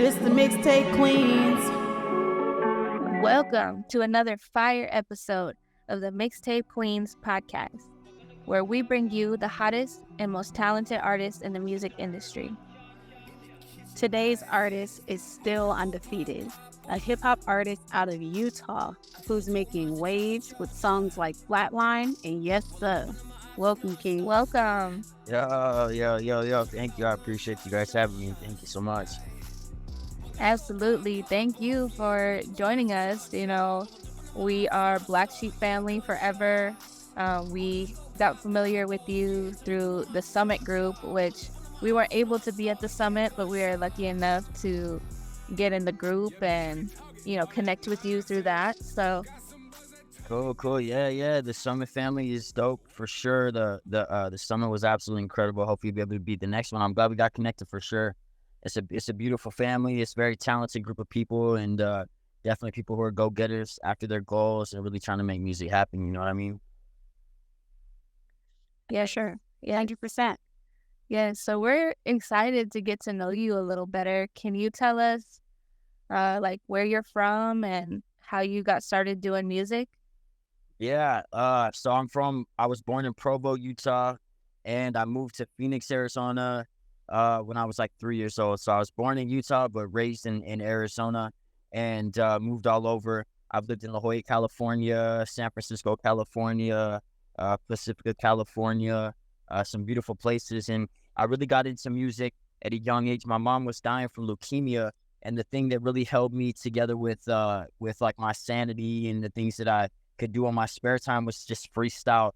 This the Mixtape Queens. Welcome to another fire episode of the Mixtape Queens Podcast, where we bring you the hottest and most talented artists in the music industry. Today's artist is Still Undefeated, a hip-hop artist out of Utah who's making waves with songs like Flatline and Yes Sir. Welcome, King. Welcome. Yo. Thank you. I appreciate you guys having me. Thank you so much. Absolutely. Thank you for joining us. You know, we are Black Sheep family forever. We got familiar with you through the Summit group, which we weren't able to be at the Summit, but we were lucky enough to get in the group and, you know, connect with you through that. So Cool. Yeah. The Summit family is dope for sure. The Summit was absolutely incredible. Hopefully you'll be able to beat the next one. I'm glad we got connected for sure. It's a beautiful family. It's a very talented group of people, and definitely people who are go-getters after their goals and really trying to make music happen. You know what I mean? yeah, sure. Yeah. 100%. Yeah. So we're excited to get to know you a little better. Can you tell us like where you're from and how you got started doing music? Yeah. So I was born in Provo, Utah, and I moved to Phoenix, Arizona when I was like 3 years old. So I was born in Utah, but raised in Arizona, and moved all over. I've lived in La Jolla, California, San Francisco, California, Pacifica, California, some beautiful places. And I really got into music at a young age. My mom was dying from leukemia, and the thing that really held me together with like my sanity and the things that I could do on my spare time was just freestyle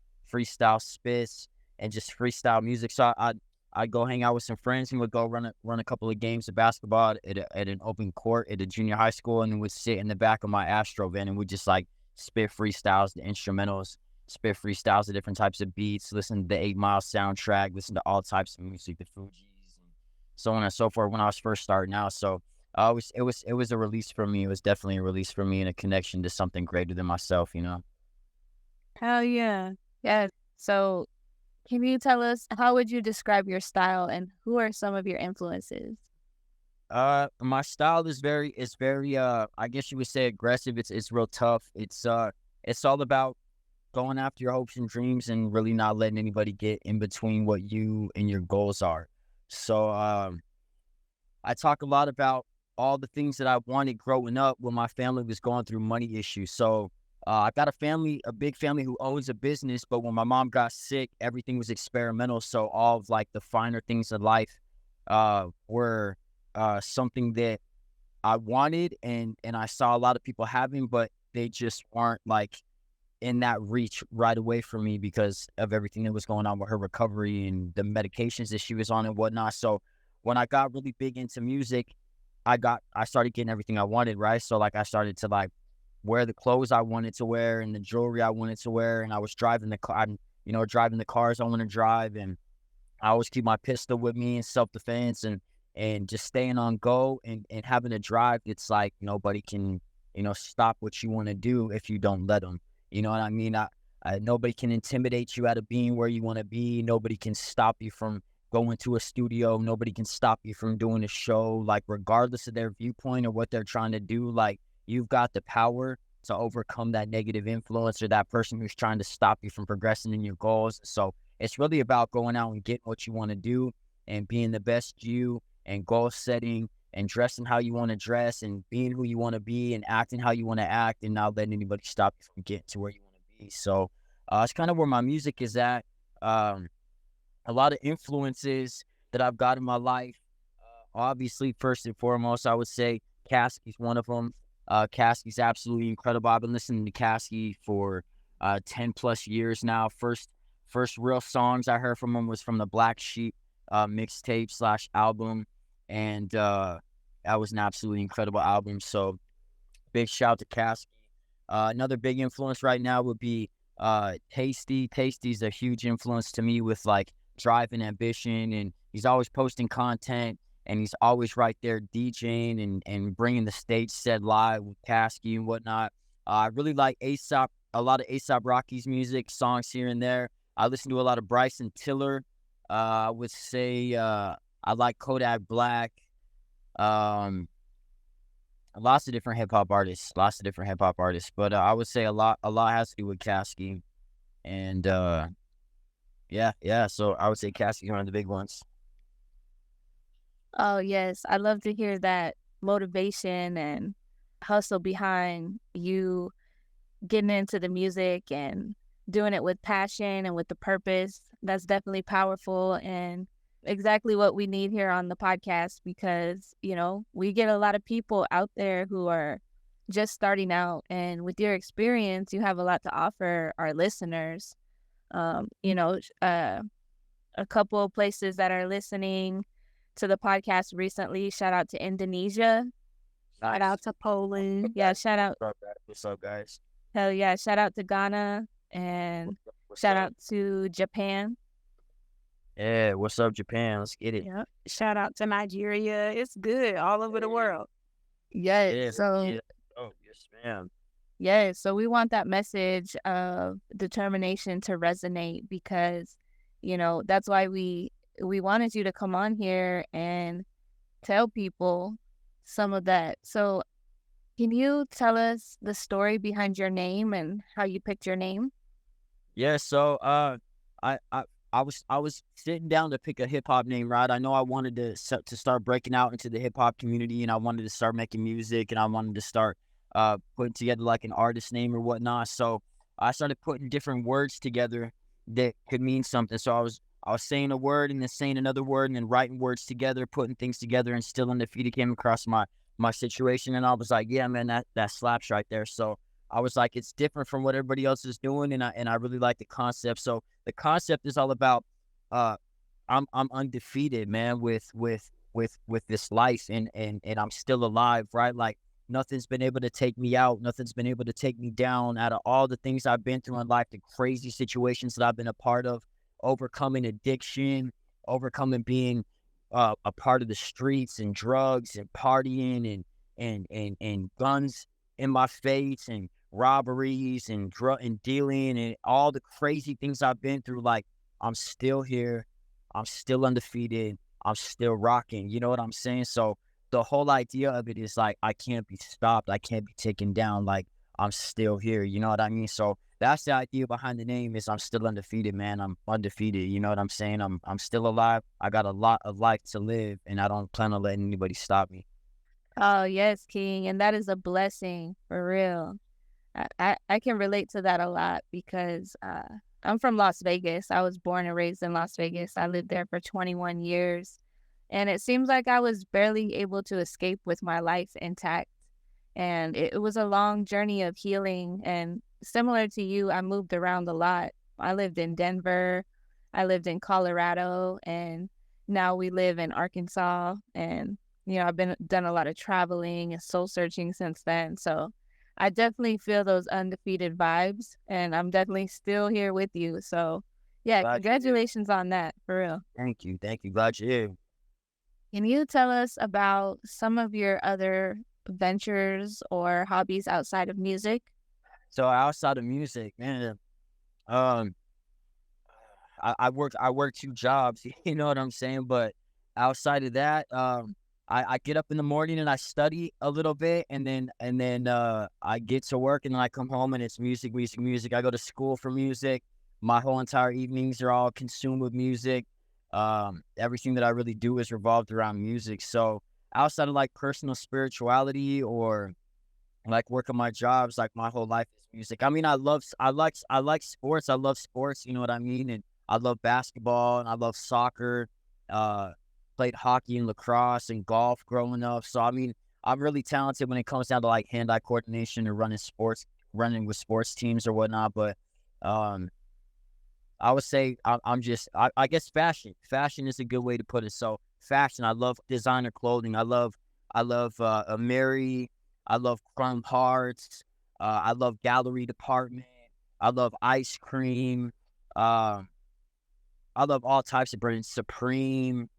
spits and just freestyle music. So I'd go hang out with some friends and would go run a couple of games of basketball at an open court at a junior high school, and then would sit in the back of my Astro van and would just like spit freestyles, the instrumentals, spit freestyles, the different types of beats, listen to the 8 Mile soundtrack, listen to all types of music, the Fugees, and so on and so forth when I was first starting out. So it was a release for me. It was definitely a release for me and a connection to something greater than myself, you know? Hell yeah. Yeah. So can you tell us, how would you describe your style and who are some of your influences? My style is very I guess you would say aggressive. It's real tough. It's all about going after your hopes and dreams and really not letting anybody get in between what you and your goals are. So I talk a lot about all the things that I wanted growing up when my family was going through money issues. So I got a big family who owns a business, but when my mom got sick, everything was experimental. So all of like the finer things in life were something that I wanted and I saw a lot of people having, but they just weren't like in that reach right away from me because of everything that was going on with her recovery and the medications that she was on and whatnot. So when I got really big into music, I started getting everything I wanted, right? So like I started to like wear the clothes I wanted to wear and the jewelry I wanted to wear, and I was driving the car, driving the cars I want to drive, and I always keep my pistol with me in self-defense and just staying on go and having a drive. It's like nobody can, stop what you want to do if you don't let them. You know what I mean? Nobody can intimidate you out of being where you want to be. Nobody can stop you from going to a studio. Nobody can stop you from doing a show. Like regardless of their viewpoint or what they're trying to do, like you've got the power to overcome that negative influence or that person who's trying to stop you from progressing in your goals. So it's really about going out and getting what you want to do and being the best you and goal setting and dressing how you want to dress and being who you want to be and acting how you want to act and not letting anybody stop you from getting to where you want to be. So it's kind of where my music is at. A lot of influences that I've got in my life. Obviously, first and foremost, I would say Caskey's one of them. Caskey's absolutely incredible. I've been listening to Caskey for 10 plus years now. First real songs I heard from him was from the Black Sheep mixtape / album, and that was an absolutely incredible album. So big shout out to Caskey. Another big influence right now would be Tasty. Tasty's a huge influence to me with like drive and ambition, and he's always posting content. And he's always right there DJing and bringing the stage set live with Caskey and whatnot. I really like A$AP, a lot of A$AP Rocky's music, songs here and there. I listen to a lot of Bryson Tiller. I would say I like Kodak Black. lots of different hip hop artists, But I would say a lot has to do with Caskey, and yeah. So I would say Caskey one of the big ones. Oh, yes. I love to hear that motivation and hustle behind you getting into the music and doing it with passion and with the purpose. That's definitely powerful and exactly what we need here on the podcast because, we get a lot of people out there who are just starting out. And with your experience, you have a lot to offer our listeners. Um, you know, uh, a couple of places that are listening to the podcast recently. Shout out to Indonesia. Shout out to Poland. Yeah, shout out. What's up, guys? Hell yeah. Shout out to Ghana and What's shout up? out to Japan. Yeah, what's up, Japan? Let's get it. Yeah. Shout out to Nigeria. It's good all over the world. Yeah. Yeah, So, yeah. Oh, yes, ma'am. yeah. So we want that message of determination to resonate because, that's why we wanted you to come on here and tell people some of that. So can you tell us the story behind your name and how you picked your name? Yeah, so I was sitting down to pick a hip hop name, right? I know I wanted to start breaking out into the hip hop community, and I wanted to start making music, and I wanted to start putting together like an artist name or whatnot. So I started putting different words together that could mean something. So I was saying a word and then saying another word and then writing words together, putting things together, and Still Undefeated came across my situation, and I was like, yeah, man, that slaps right there. So I was like, it's different from what everybody else is doing, and I really like the concept. So the concept is all about I'm undefeated, man, with this life, and I'm still alive, right? Like nothing's been able to take me out, nothing's been able to take me down. Out of all the things I've been through in life, the crazy situations that I've been a part of, overcoming addiction, overcoming being a part of the streets and drugs and partying and guns in my face and robberies and drug and dealing and all the crazy things I've been through. Like I'm still here, I'm still undefeated, I'm still rocking. You know what I'm saying? So the whole idea of it is like I can't be stopped, I can't be taken down. Like I'm still here. You know what I mean? So that's the idea behind the name is I'm still undefeated, man. I'm undefeated. You know what I'm saying? I'm still alive. I got a lot of life to live, and I don't plan on letting anybody stop me. Oh, yes, King. And that is a blessing for real. I can relate to that a lot because I'm from Las Vegas. I was born and raised in Las Vegas. I lived there for 21 years. And it seems like I was barely able to escape with my life intact. And it was a long journey of healing. And similar to you, I moved around a lot. I lived in Denver. I lived in Colorado. And now we live in Arkansas. And, I've done a lot of traveling and soul searching since then. So I definitely feel those undefeated vibes. And I'm definitely still here with you. So, yeah, Glad you're here. congratulations on that, for real. Thank you. Glad you're here. Can you tell us about some of your other ventures or hobbies outside of music? So outside of music, man, um, I work two jobs. You know what I'm saying? But outside of that, I get up in the morning and I study a little bit, and then I get to work, and then I come home and it's music. I go to school for music. My whole entire evenings are all consumed with music. Everything that I really do is revolved around music. So outside of like personal spirituality or like working my jobs, like my whole life is music. I mean, I like sports. I love sports. You know what I mean? And I love basketball and I love soccer. Played hockey and lacrosse and golf growing up. So I mean, I'm really talented when it comes down to like hand-eye coordination or running with sports teams or whatnot. But I would say I guess fashion. Fashion is a good way to put it. So fashion, I love designer clothing. I love Mary. I love Chrome Hearts. I love gallery department. I love ice cream. I love all types of brands. Supreme.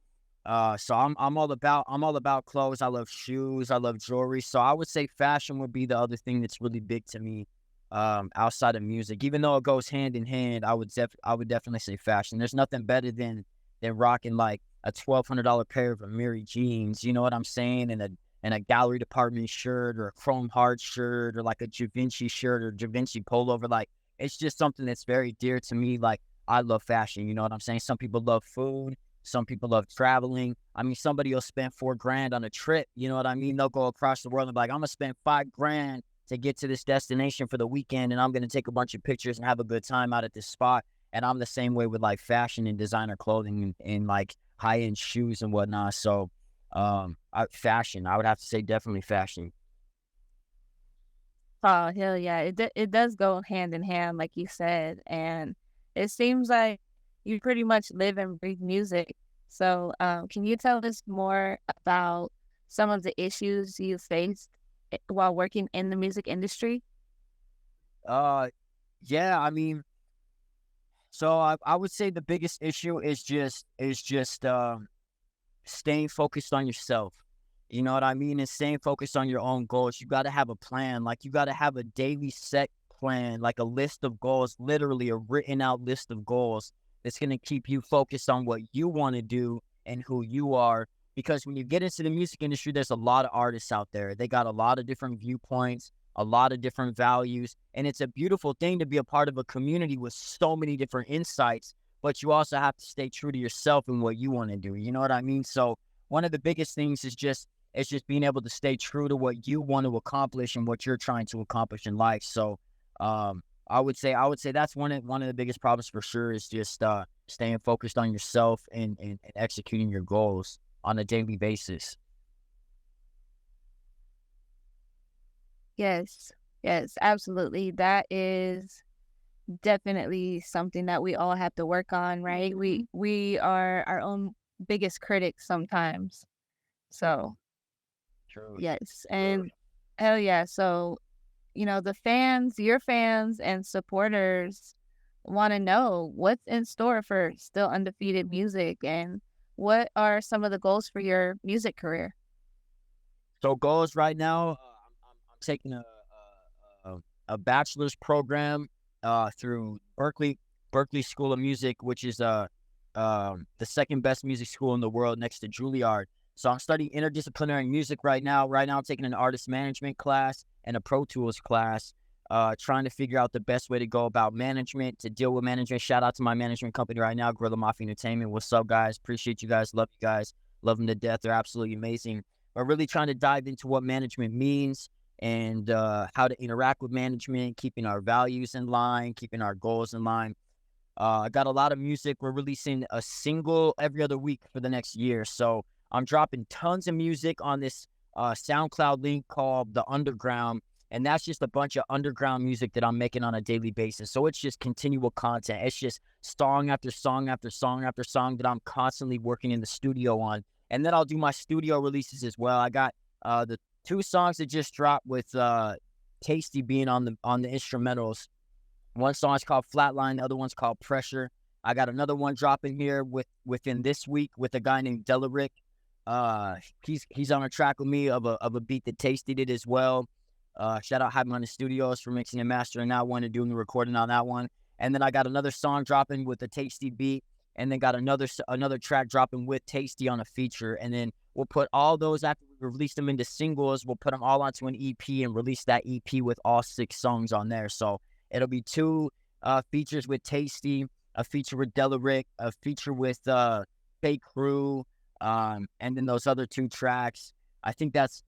So I'm all about clothes. I love shoes. I love jewelry. So I would say fashion would be the other thing that's really big to me. Outside of music, even though it goes hand in hand, I would definitely say fashion. There's nothing better than rocking like a $1,200 pair of Amiri jeans. You know what I'm saying? and a gallery department shirt or a Chrome Heart shirt or like a Da Vinci shirt or Da Vinci pullover. Like, it's just something that's very dear to me. Like, I love fashion. You know what I'm saying? Some people love food. Some people love traveling. I mean, somebody will spend $4,000 on a trip. You know what I mean? They'll go across the world and be like, I'm going to spend $5,000 to get to this destination for the weekend, and I'm going to take a bunch of pictures and have a good time out at this spot. And I'm the same way with like fashion and designer clothing and like high-end shoes and whatnot. So fashion, I would have to say definitely fashion. Oh, hell yeah. It does go hand in hand, like you said. And it seems like you pretty much live and breathe music. So can you tell us more about some of the issues you faced while working in the music industry? Yeah, I mean, so I would say the biggest issue is just staying focused on yourself. You know what I mean? And staying focused on your own goals. You got to have a plan. Like, you got to have a daily set plan, like a list of goals, literally a written out list of goals that's going to keep you focused on what you want to do and who you are. Because when you get into the music industry, there's a lot of artists out there. They got a lot of different viewpoints, a lot of different values. And it's a beautiful thing to be a part of a community with so many different insights. But you also have to stay true to yourself and what you want to do. You know what I mean? So one of the biggest things is just being able to stay true to what you want to accomplish and what you're trying to accomplish in life. So I would say that's one of the biggest problems for sure, is just staying focused on yourself and executing your goals on a daily basis. Yes, yes, absolutely. That is definitely something that we all have to work on, right? We are our own biggest critics sometimes. So True. yes, and hell yeah. So, the fans, your fans and supporters want to know what's in store for Still Undefeated Music, and what are some of the goals for your music career? So goals right now, I'm taking a bachelor's program through Berklee School of Music, which is the second best music school in the world next to Juilliard. So I'm studying interdisciplinary music right now. Right now I'm taking an artist management class and a Pro Tools class, trying to figure out the best way to go about management, to deal with management. Shout out to my management company right now, Gorilla Mafia Entertainment. What's up, guys? Appreciate you guys. Love you guys. Love them to death. They're absolutely amazing. But really trying to dive into what management means and how to interact with management, keeping our values in line, keeping our goals in line. I got a lot of music. We're releasing a single every other week for the next year. So I'm dropping tons of music on this SoundCloud link called The Underground. And that's just a bunch of underground music that I'm making on a daily basis. So it's just continual content. It's just song after song after song after song that I'm constantly working in the studio on. And then I'll do my studio releases as well. I got the 2 songs that just dropped with Tasty being on the instrumentals. One song is called Flatline. The other one's called Pressure. I got another one dropping here within this week with a guy named Delaric. He's on a track with me of a beat that Tasty did as well. Shout out Having on the Studios for mixing and mastering that one and doing the recording on that one. And then I got another song dropping with a Tasty beat, and then got another track dropping with Tasty on a feature. And then we'll put all those, after we release them into singles, we'll put them all onto an EP and release that EP with all 6 songs on there. So it'll be 2 features with Tasty, a feature with Delaric, a feature with Fake Crew, and then those other 2 tracks. I think that's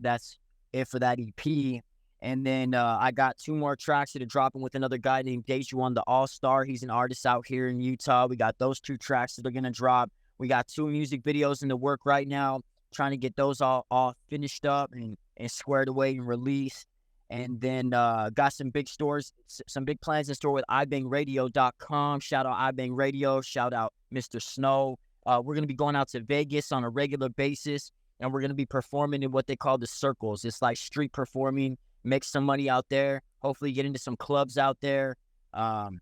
it for that EP. And then I got 2 more tracks that are dropping with another guy named Dejuan the All-Star. He's an artist out here in Utah. We got those 2 tracks that are going to drop. We got 2 music videos in the work right now, trying to get those all finished up and squared away and released. And then got some big plans in store with ibangradio.com. Shout out iBang Radio. Shout out Mr. Snow. We're going to be going out to Vegas on a regular basis, and we're going to be performing in what they call the circles. It's like street performing. Make some money out there, hopefully get into some clubs out there, and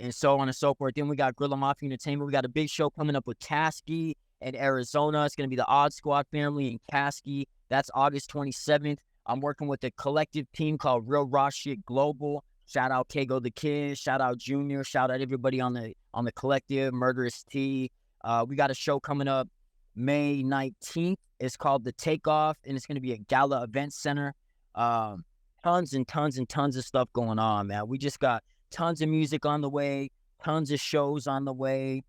so on and so forth. Then we got Gorilla Mafia Entertainment. We got a big show coming up with Caskey in Arizona. It's going to be the Odd Squad family in Caskey. That's August 27th. I'm working with a collective team called Real Raw Shit Global. Shout out Kago the Kid. Shout out Junior. Shout out everybody on the collective, Murderous T. We got a show coming up May 19th. It's called The Takeoff, and it's going to be at Gala Event Center. Tons and tons and tons of stuff going on, man. We just got tons of music on the way, tons of shows on the way,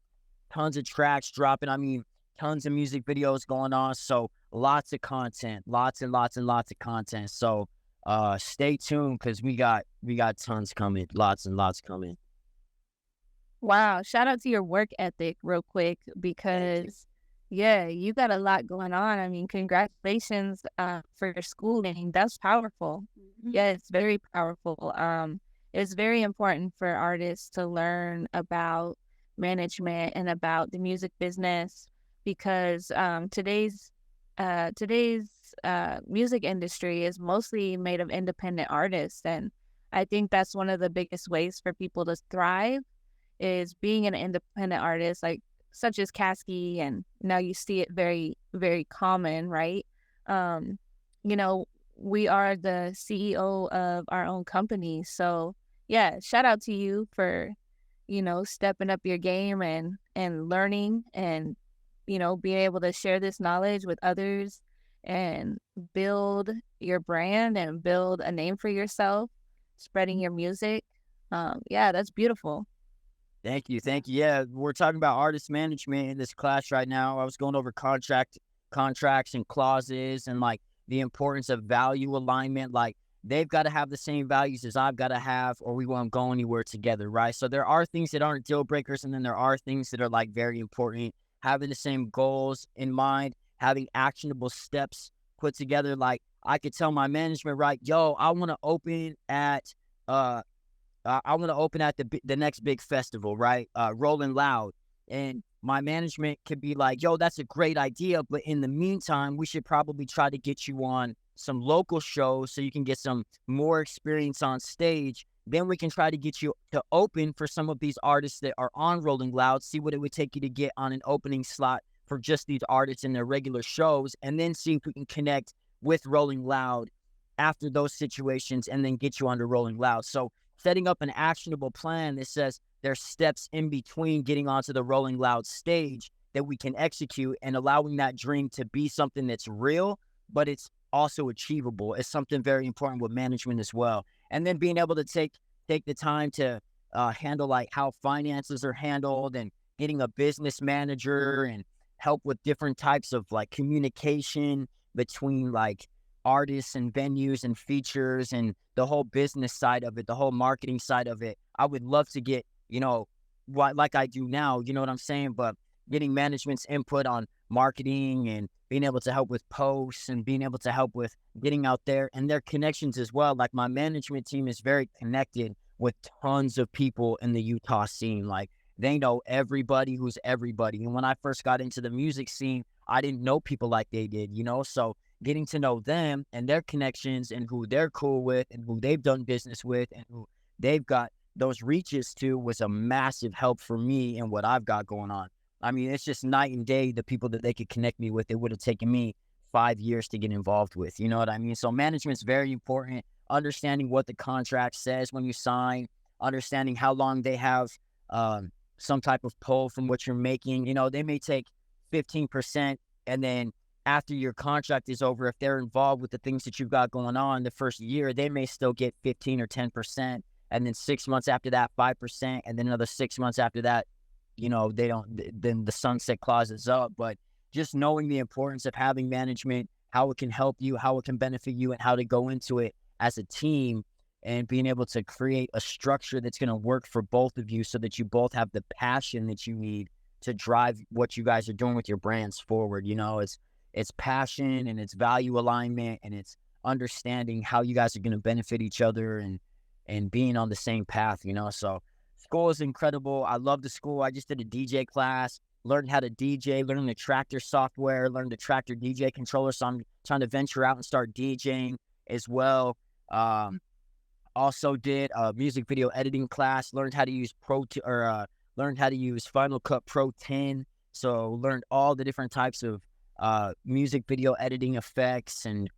tons of tracks dropping. I mean, tons of music videos going on. So lots of content, lots and lots and lots of content. So stay tuned because we got tons coming, lots and lots coming. Wow. Shout out to your work ethic real quick because, yeah, you got a lot going on. I mean, congratulations for your schooling. That's powerful. Yeah, it's very powerful. It's very important for artists to learn about management and about the music business because today's music industry is mostly made of independent artists, and I think that's one of the biggest ways for people to thrive is being an independent artist, like such as Caskey, and now you see it very, very common, right? You know, we are the CEO of our own company, so yeah, shout out to you for, you know, stepping up your game and learning and, you know, being able to share this knowledge with others and build your brand and build a name for yourself, spreading your music. Yeah, that's beautiful. Thank you. Yeah, we're talking about artist management in this class right now. I was going over contracts and clauses and like the importance of value alignment. Like they've got to have the same values as I've got to have, or we won't go anywhere together, right? So there are things that aren't deal breakers, and then there are things that are like very important. Having the same goals in mind, having actionable steps put together. Like I could tell my management, right, yo, I want to open at the next big festival, right? Rolling Loud. And my management could be like, yo, that's a great idea. But in the meantime, we should probably try to get you on some local shows so you can get some more experience on stage. Then we can try to get you to open for some of these artists that are on Rolling Loud, see what it would take you to get on an opening slot for just these artists in their regular shows, and then see if we can connect with Rolling Loud after those situations and then get you onto Rolling Loud. So setting up an actionable plan that says there's steps in between getting onto the Rolling Loud stage that we can execute, and allowing that dream to be something that's real, but it's also achievable is something very important with management as well. And then being able to take the time to handle like how finances are handled, and getting a business manager and help with different types of like communication between like artists and venues and features and the whole business side of it, the whole marketing side of it. I would love to get, you know, like I do now, you know what I'm saying? But getting management's input on marketing and being able to help with posts and being able to help with getting out there and their connections as well. Like my management team is very connected with tons of people in the Utah scene. Like they know everybody who's everybody. And when I first got into the music scene, I didn't know people like they did, you know? So getting to know them and their connections and who they're cool with and who they've done business with and who they've got those reaches to was a massive help for me and what I've got going on. I mean, it's just night and day, the people that they could connect me with. It would have taken me 5 years to get involved with, you know what I mean? So management's very important. Understanding what the contract says when you sign, understanding how long they have some type of pull from what you're making. You know, they may take 15%, and then after your contract is over, if they're involved with the things that you've got going on the first year, they may still get 15 or 10%. And then 6 months after that, 5%. And then another 6 months after that, you know, they don't, then the sunset clause is up. But just knowing the importance of having management, how it can help you, how it can benefit you, and how to go into it as a team, and being able to create a structure that's going to work for both of you so that you both have the passion that you need to drive what you guys are doing with your brands forward. You know, it's passion and it's value alignment, and it's understanding how you guys are going to benefit each other and being on the same path, you know? So school is incredible. I love the school. I just did a DJ class, learned how to DJ, learned the Tractor software, learned the Tractor DJ controller. So I'm trying to venture out and start DJing as well. Also did a music video editing class, learned how to use learned how to use Final Cut Pro 10. So learned all the different types of music video editing effects and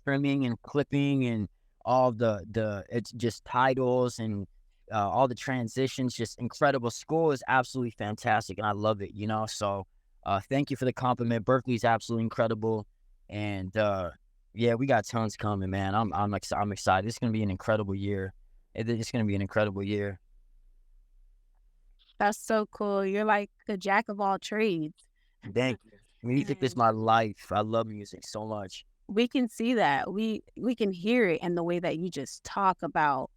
trimming and clipping and all the it's just titles and all the transitions. Just incredible. School is absolutely fantastic, and I love it, you know? So Thank you for the compliment. Berklee's absolutely incredible, and yeah, we got tons coming, man. I'm excited. It's gonna be an incredible year. It's gonna be an incredible year. That's so cool. You're like a jack of all trades. Thank you. Music is And my life. I love music so much. we can see that. We can hear it in the way that you just talk about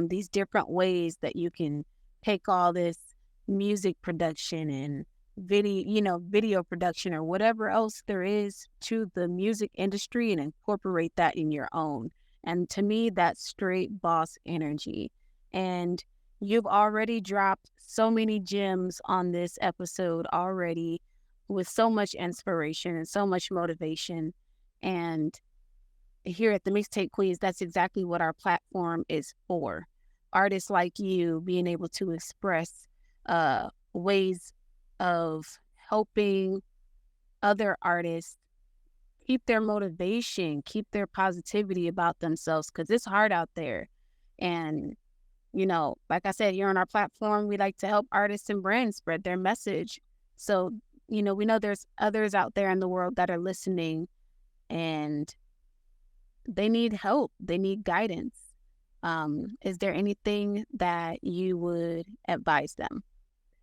these different ways that you can take all this music production and video production or whatever else there is to the music industry and incorporate that in your own. And to me, that's straight boss energy. And you've already dropped so many gems on this episode already with so much inspiration and so much motivation. And here at the Mixtape Queens, that's exactly what our platform is for. Artists like you being able to express ways of helping other artists keep their motivation, keep their positivity about themselves, because it's hard out there. And, like I said, here on our platform, we like to help artists and brands spread their message. So, we know there's others out there in the world that are listening and they need help. They need guidance. Is there anything that you would advise them?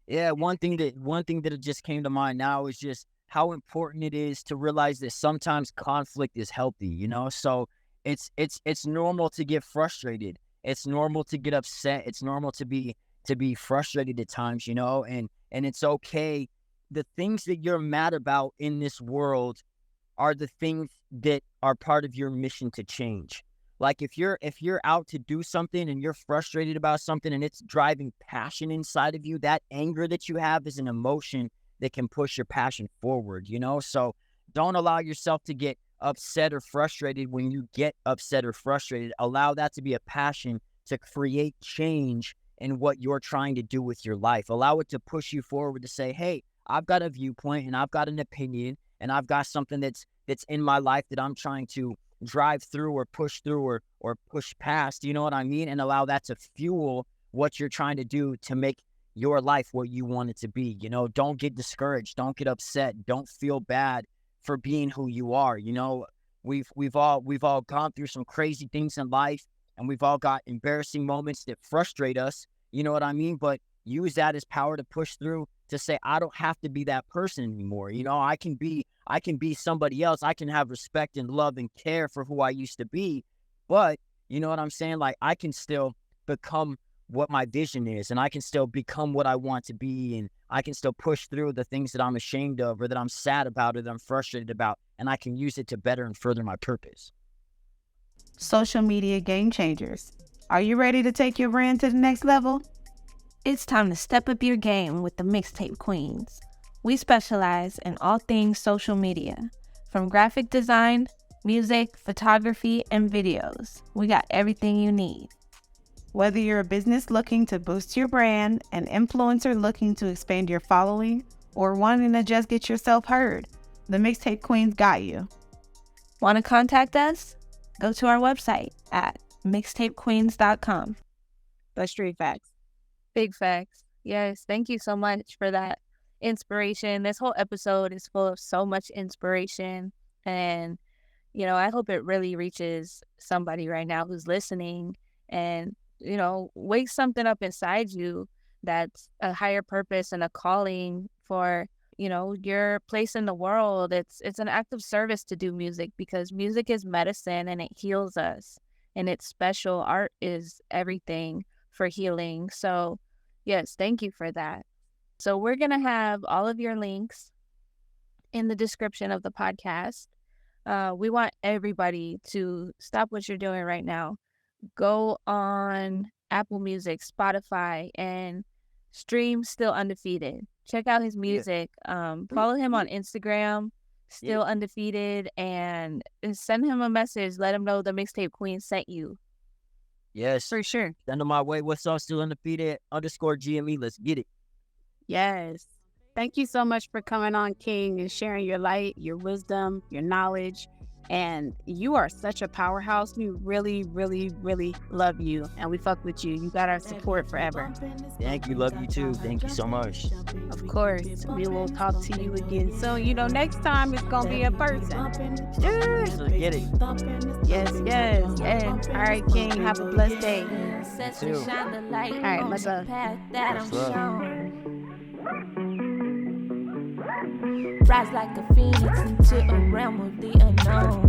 Yeah, one thing that just came to mind now is just how important it is to realize that sometimes conflict is healthy. So it's normal to get frustrated. It's normal to get upset. It's normal to be frustrated at times, and it's okay. The things that you're mad about in this world are the things that are part of your mission to change. Like if you're out to do something and you're frustrated about something and it's driving passion inside of you, that anger that you have is an emotion that can push your passion forward, So don't allow yourself to get upset or frustrated when you get upset or frustrated. Allow that to be a passion to create change in what you're trying to do with your life. Allow it to push you forward to say, hey, I've got a viewpoint and I've got an opinion and I've got something that's in my life that I'm trying to drive through or push through or push past, you know what I mean? And allow that to fuel what you're trying to do to make your life what you want it to be. Don't get discouraged. Don't get upset. Don't feel bad for being who you are. We've all gone through some crazy things in life and we've all got embarrassing moments that frustrate us. You know what I mean? But use that as power to push through to say, I don't have to be that person anymore. I can be somebody else. I can have respect and love and care for who I used to be. But you know what I'm saying? Like I can still become what my vision is and I can still become what I want to be. And I can still push through the things that I'm ashamed of or that I'm sad about or that I'm frustrated about. And I can use it to better and further my purpose. Social media game changers. Are you ready to take your brand to the next level? It's time to step up your game with the Mixtape Queens. We specialize in all things social media, from graphic design, music, photography, and videos. We got everything you need. Whether you're a business looking to boost your brand, an influencer looking to expand your following, or wanting to just get yourself heard, the Mixtape Queens got you. Want to contact us? Go to our website at mixtapequeens.com. That's straight facts. Big facts. Yes, thank you so much for that inspiration. This whole episode is full of so much inspiration. And, I hope it really reaches somebody right now who's listening and, wakes something up inside you that's a higher purpose and a calling for, your place in the world. It's an act of service to do music because music is medicine and it heals us. And it's special. Art is everything for healing. So, yes, thank you for that. So we're going to have all of your links in the description of the podcast. We want everybody to stop what you're doing right now. Go on Apple Music, Spotify, and stream Still Undefeated. Check out his music. Follow him on Instagram, Still Undefeated, and send him a message. Let him know the Mixtape Queen sent you. Yes. For sure. Send them my way. What's up? Still Undefeated _GME. Let's get it. Yes. Thank you so much for coming on, King, and sharing your light, your wisdom, your knowledge, And you are such a powerhouse. We really, really, really love you. And we fuck with you. You got our support forever. Thank you. Love you too. Thank you so much. Of course. We will talk to you again soon. You know, next time it's going to be in person. Yes, let's get it. Yes, yes, yes. All right, King. Have a blessed day. You too. All right, much love. Much love. Rise like a phoenix into a realm of the unknown.